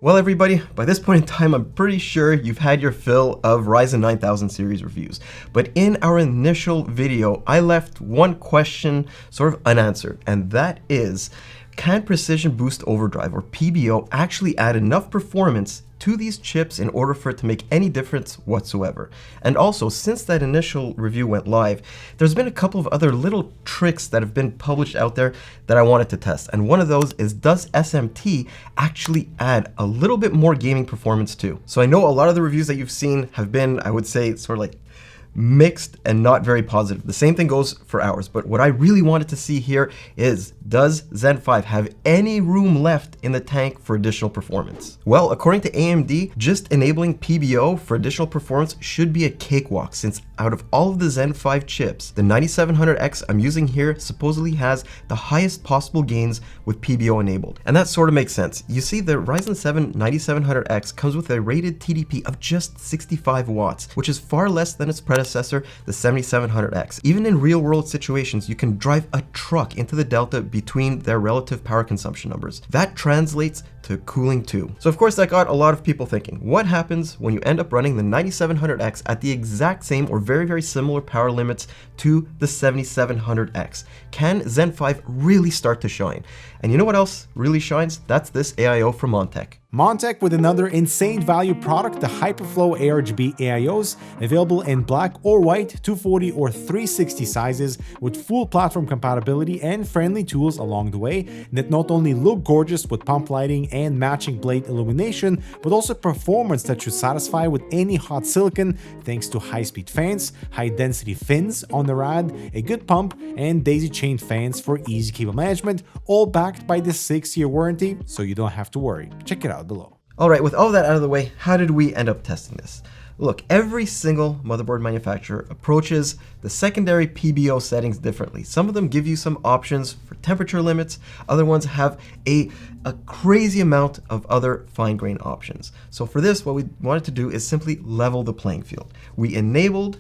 Well everybody, by this point in time I'm pretty sure you've had your fill of Ryzen 9000 series reviews, but in our initial video I left one question sort of unanswered, and that is, can Precision Boost Overdrive or PBO actually add enough performance to these chips in order for it to make any difference whatsoever? And also, since that initial review went live, there's been a couple of other little tricks that have been published out there that I wanted to test. And one of those is, does SMT actually add a little bit more gaming performance too? So I know a lot of the reviews that you've seen have been, I would say, sort of like mixed and not very positive. The same thing goes for ours, but what I really wanted to see here is, does Zen 5 have any room left in the tank for additional performance? Well, according to AMD, just enabling PBO for additional performance should be a cakewalk, since out of all of the Zen 5 chips, the 9700X I'm using here supposedly has the highest possible gains with PBO enabled. And that sort of makes sense. You see, the Ryzen 7 9700X comes with a rated TDP of just 65 watts, which is far less than its predecessor, the 7700X. Even in real world situations, you can drive a truck into the delta between their relative power consumption numbers. That translates to cooling too. So of course that got a lot of people thinking, what happens when you end up running the 9700X at the exact same or very similar power limits to the 7700X? Can Zen 5 really start to shine? And you know what else really shines? That's this AIO from Montech. Montech with another insane value product, the Hyperflow ARGB AIOs, available in black or white, 240 or 360 sizes, with full platform compatibility and friendly tools along the way that not only look gorgeous with pump lighting and matching blade illumination, but also performance that should satisfy with any hot silicon thanks to high-speed fans, high-density fins on the rad, a good pump, and daisy-chained fans for easy cable management, all backed by the 6-year warranty, so you don't have to worry. Check it out below. All right, with all that out of the way, how did we end up testing this? Look, every single motherboard manufacturer approaches the secondary PBO settings differently. Some of them give you some options for temperature limits, other ones have a crazy amount of other fine-grained options. So for this, what we wanted to do is simply level the playing field. We enabled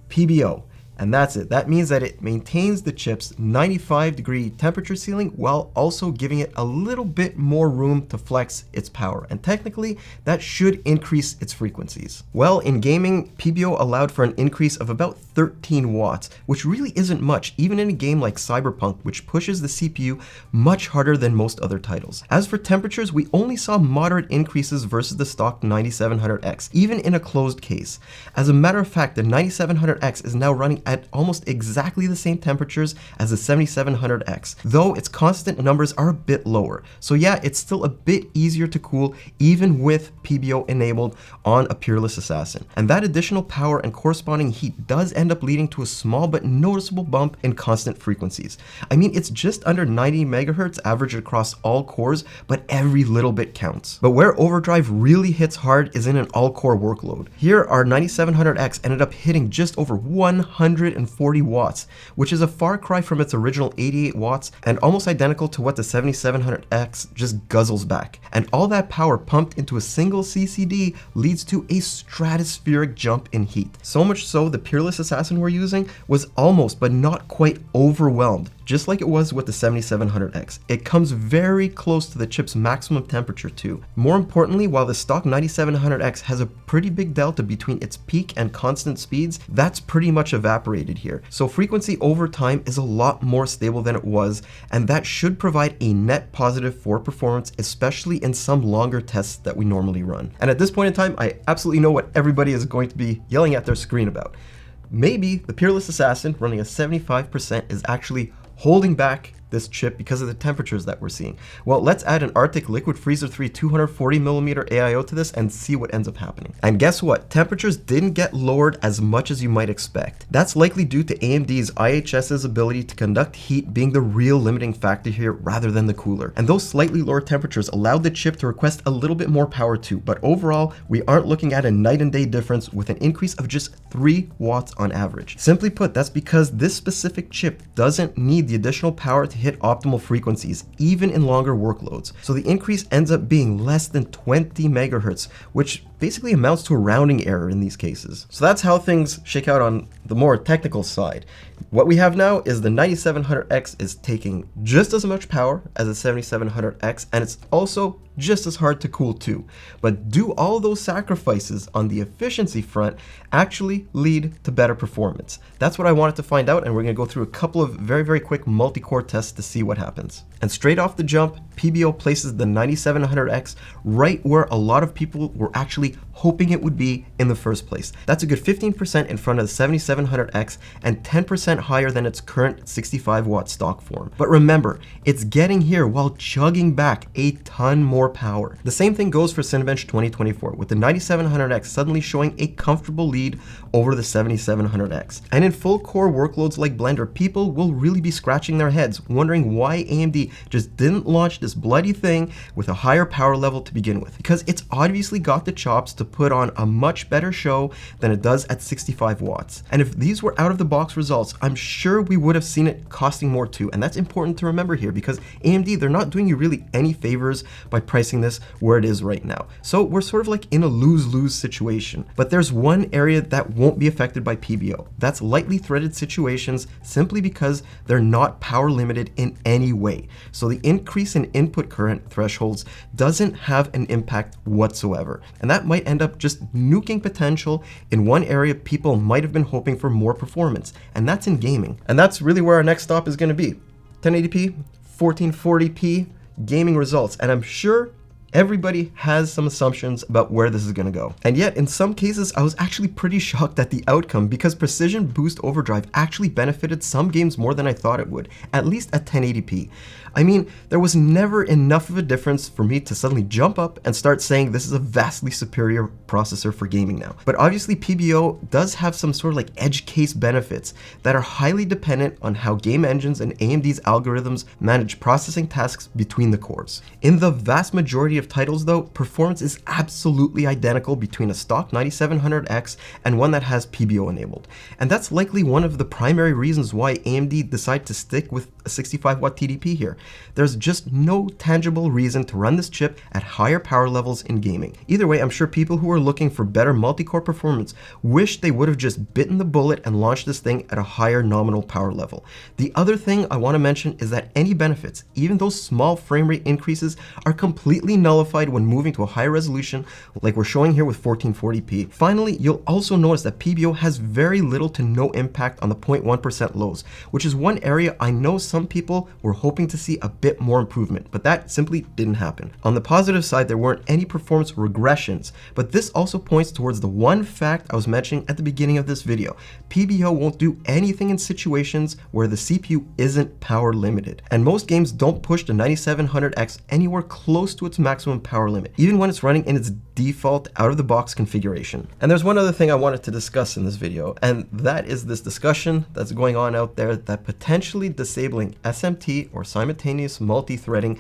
PBO, and that's it. That means that it maintains the chip's 95-degree temperature ceiling while also giving it a little bit more room to flex its power. And technically, that should increase its frequencies. Well, in gaming, PBO allowed for an increase of about 13 watts, which really isn't much, even in a game like Cyberpunk, which pushes the CPU much harder than most other titles. As for temperatures, we only saw moderate increases versus the stock 9700X, even in a closed case. As a matter of fact, the 9700X is now running at almost exactly the same temperatures as the 7700X, though its constant numbers are a bit lower. So yeah, it's still a bit easier to cool even with PBO enabled on a Peerless Assassin. And that additional power and corresponding heat does end up leading to a small but noticeable bump in constant frequencies. I mean, it's just under 90 megahertz average across all cores, but every little bit counts. But where overdrive really hits hard is in an all-core workload. Here, our 9700X ended up hitting just over 140 watts, which is a far cry from its original 88 watts and almost identical to what the 7700X just guzzles back. And all that power pumped into a single CCD leads to a stratospheric jump in heat. So much so, the Peerless Assassin we're using was almost but not quite overwhelmed, just like it was with the 7700X. It comes very close to the chip's maximum temperature too. More importantly, while the stock 9700X has a pretty big delta between its peak and constant speeds, that's pretty much evaporated here. So frequency over time is a lot more stable than it was, and that should provide a net positive for performance, especially in some longer tests that we normally run. And at this point in time, I absolutely know what everybody is going to be yelling at their screen about. Maybe the Peerless Assassin running a 75% is actually holding back this chip because of the temperatures that we're seeing. Well, let's add an Arctic Liquid Freezer 3 240mm AIO to this and see what ends up happening. And guess what? Temperatures didn't get lowered as much as you might expect. That's likely due to AMD's IHS's ability to conduct heat being the real limiting factor here rather than the cooler. And those slightly lower temperatures allowed the chip to request a little bit more power too, but overall, we aren't looking at a night and day difference with an increase of just 3 watts on average. Simply put, that's because this specific chip doesn't need the additional power to hit optimal frequencies, even in longer workloads. So the increase ends up being less than 20 megahertz, which basically amounts to a rounding error in these cases. So that's how things shake out on the more technical side. What we have now is the 9700X is taking just as much power as the 7700X, and it's also just as hard to cool too. But do all those sacrifices on the efficiency front actually lead to better performance? That's what I wanted to find out, and we're going to go through a couple of very quick multi-core tests to see what happens. And straight off the jump, PBO places the 9700X right where a lot of people were actually hoping it would be in the first place. That's a good 15% in front of the 7700X and 10% higher than its current 65 watt stock form. But remember, it's getting here while chugging back a ton more power. The same thing goes for Cinebench 2024, with the 9700X suddenly showing a comfortable lead over the 7700X. And in full core workloads like Blender, people will really be scratching their heads, wondering why AMD just didn't launch this bloody thing with a higher power level to begin with, because it's obviously got the chops to put on a much better show than it does at 65 watts. And if these were out of the box results, I'm sure we would have seen it costing more too. And that's important to remember here, because AMD, they're not doing you really any favors by pricing this where it is right now. So we're sort of like in a lose-lose situation. But there's one area that won't be affected by PBO. That's lightly threaded situations, simply because they're not power limited in any way. So the increase in input current thresholds doesn't have an impact whatsoever. And that might end up just nuking potential in one area people might have been hoping for more performance, and that's in gaming. And that's really where our next stop is going to be. 1080p, 1440p gaming results. And I'm sure everybody has some assumptions about where this is going to go. And yet, in some cases, I was actually pretty shocked at the outcome, because Precision Boost Overdrive actually benefited some games more than I thought it would, at least at 1080p. I mean, there was never enough of a difference for me to suddenly jump up and start saying this is a vastly superior processor for gaming now. But obviously PBO does have some sort of like edge case benefits that are highly dependent on how game engines and AMD's algorithms manage processing tasks between the cores. In the vast majority of titles though, performance is absolutely identical between a stock 9700X and one that has PBO enabled. And that's likely one of the primary reasons why AMD decided to stick with a 65 watt TDP here. There's just no tangible reason to run this chip at higher power levels in gaming. Either way, I'm sure people who are looking for better multi-core performance wish they would have just bitten the bullet and launched this thing at a higher nominal power level. The other thing I want to mention is that any benefits, even those small frame rate increases, are completely nullified when moving to a higher resolution like we're showing here with 1440p. Finally, you'll also notice that PBO has very little to no impact on the 0.1% lows, which is one area I know some people were hoping to see a bit more improvement, but that simply didn't happen. On the positive side, there weren't any performance regressions, but this also points towards the one fact I was mentioning at the beginning of this video. PBO won't do anything in situations where the CPU isn't power limited, and most games don't push the 9700X anywhere close to its maximum power limit, even when it's running in its default out-of-the-box configuration. And there's one other thing I wanted to discuss in this video, and that is this discussion that's going on out there that potentially disabling SMT or simultaneous multi-threading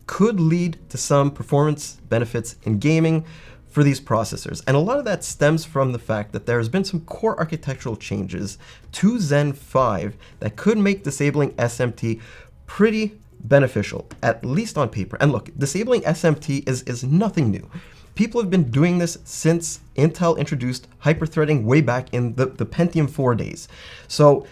could lead to some performance benefits in gaming for these processors. And a lot of that stems from the fact that there has been some core architectural changes to Zen 5 that could make disabling SMT pretty beneficial, at least on paper. And look, disabling SMT is nothing new. People have been doing this since Intel introduced hyperthreading way back in the Pentium 4 days. So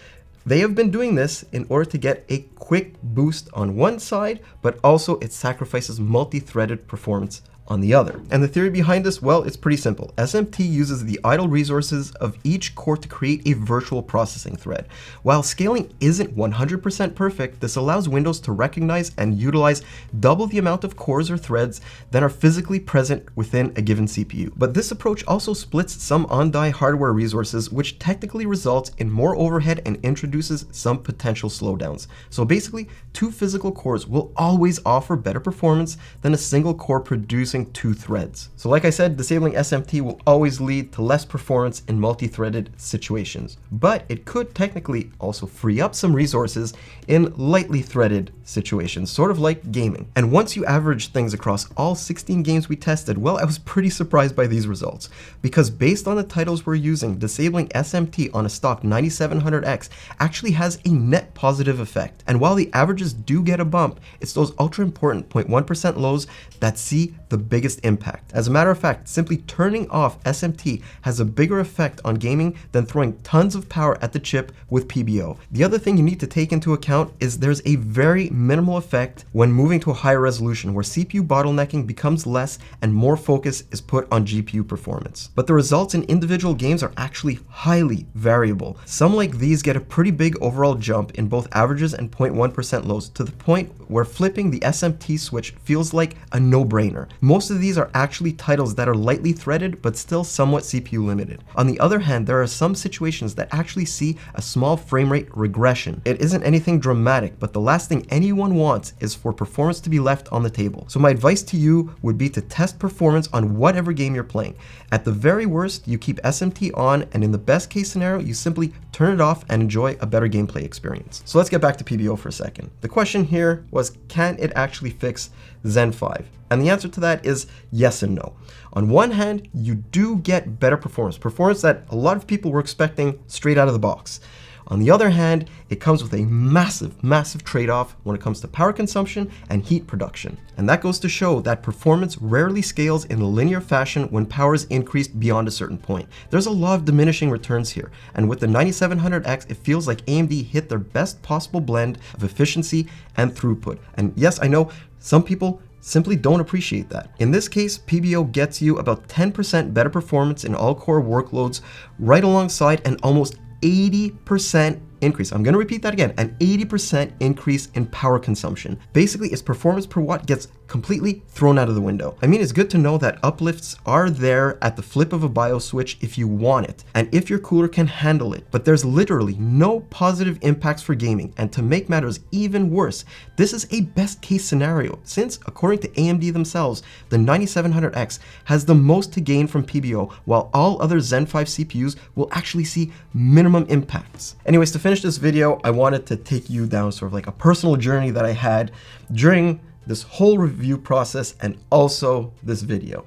they have been doing this in order to get a quick boost on one side, but also it sacrifices multi-threaded performance on the other. And the theory behind this, well, it's pretty simple. SMT uses the idle resources of each core to create a virtual processing thread. While scaling isn't 100% perfect, this allows Windows to recognize and utilize double the amount of cores or threads that are physically present within a given CPU. But this approach also splits some on-die hardware resources, which technically results in more overhead and introduces some potential slowdowns. So basically, two physical cores will always offer better performance than a single core producing two threads. So like I said, disabling SMT will always lead to less performance in multi-threaded situations, but it could technically also free up some resources in lightly threaded situations, sort of like gaming. And once you average things across all 16 games we tested, well, I was pretty surprised by these results, because based on the titles we're using, disabling SMT on a stock 9700X actually has a net positive effect. And while the averages do get a bump, it's those ultra important 0.1% lows that see the biggest impact. As a matter of fact, simply turning off SMT has a bigger effect on gaming than throwing tons of power at the chip with PBO. The other thing you need to take into account is there's a very minimal effect when moving to a higher resolution where CPU bottlenecking becomes less and more focus is put on GPU performance. But the results in individual games are actually highly variable. Some like these get a pretty big overall jump in both averages and 0.1% lows, to the point where flipping the SMT switch feels like a no-brainer. Most of these are actually titles that are lightly threaded but still somewhat CPU limited. On the other hand, there are some situations that actually see a small frame rate regression. It isn't anything dramatic, but the last thing anyone wants is for performance to be left on the table. So my advice to you would be to test performance on whatever game you're playing. At the very worst, you keep SMT on, and in the best case scenario, you simply turn it off and enjoy a better gameplay experience. So let's get back to PBO for a second. The question here was, can it actually fix Zen 5? And the answer to that is yes and no. On one hand, you do get better performance that a lot of people were expecting straight out of the box. On the other hand, it comes with a massive trade-off when it comes to power consumption and heat production. And that goes to show that performance rarely scales in a linear fashion when power is increased beyond a certain point. There's a lot of diminishing returns here, and with the 9700X, it feels like AMD hit their best possible blend of efficiency and throughput. And yes, I know some people simply don't appreciate that. In this case, PBO gets you about 10% better performance in all core workloads, right alongside an almost 80% increase. I'm going to repeat that again, an 80% increase in power consumption. Basically, its performance per watt gets completely thrown out of the window. I mean, it's good to know that uplifts are there at the flip of a BIOS switch if you want it, and if your cooler can handle it, but there's literally no positive impacts for gaming. And to make matters even worse, this is a best case scenario, since according to AMD themselves, the 9700X has the most to gain from PBO, while all other Zen 5 CPUs will actually see minimum impacts. Anyways, to finish this video, I wanted to take you down sort of like a personal journey that I had during this whole review process and also this video.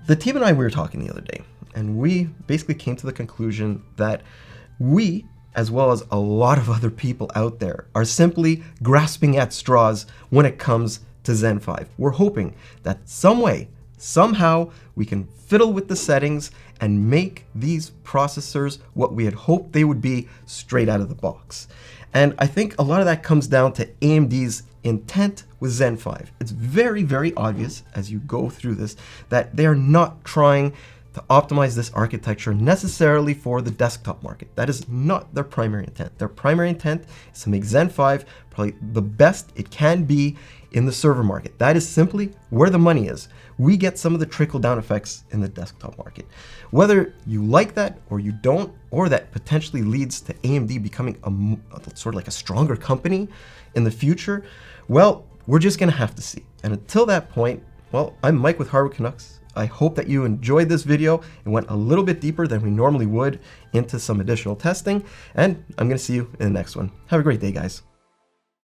The team and I, we were talking the other day, and we basically came to the conclusion that we, as well as a lot of other people out there, are simply grasping at straws when it comes to Zen 5. We're hoping that some way, somehow, we can fiddle with the settings and make these processors what we had hoped they would be straight out of the box. And I think a lot of that comes down to AMD's intent with Zen 5. It's very obvious as you go through this that they're not trying to optimize this architecture necessarily for the desktop market. That is not their primary intent. Their primary intent is to make Zen 5 probably the best it can be in the server market. That is simply where the money is. We get some of the trickle-down effects in the desktop market. Whether you like that or you don't, or that potentially leads to AMD becoming a sort of like a stronger company in the future, well, we're just gonna have to see. And until that point, well, I'm Mike with Hardware Canucks. I hope that you enjoyed this video and went a little bit deeper than we normally would into some additional testing, and I'm gonna see you in the next one. Have a great day, guys.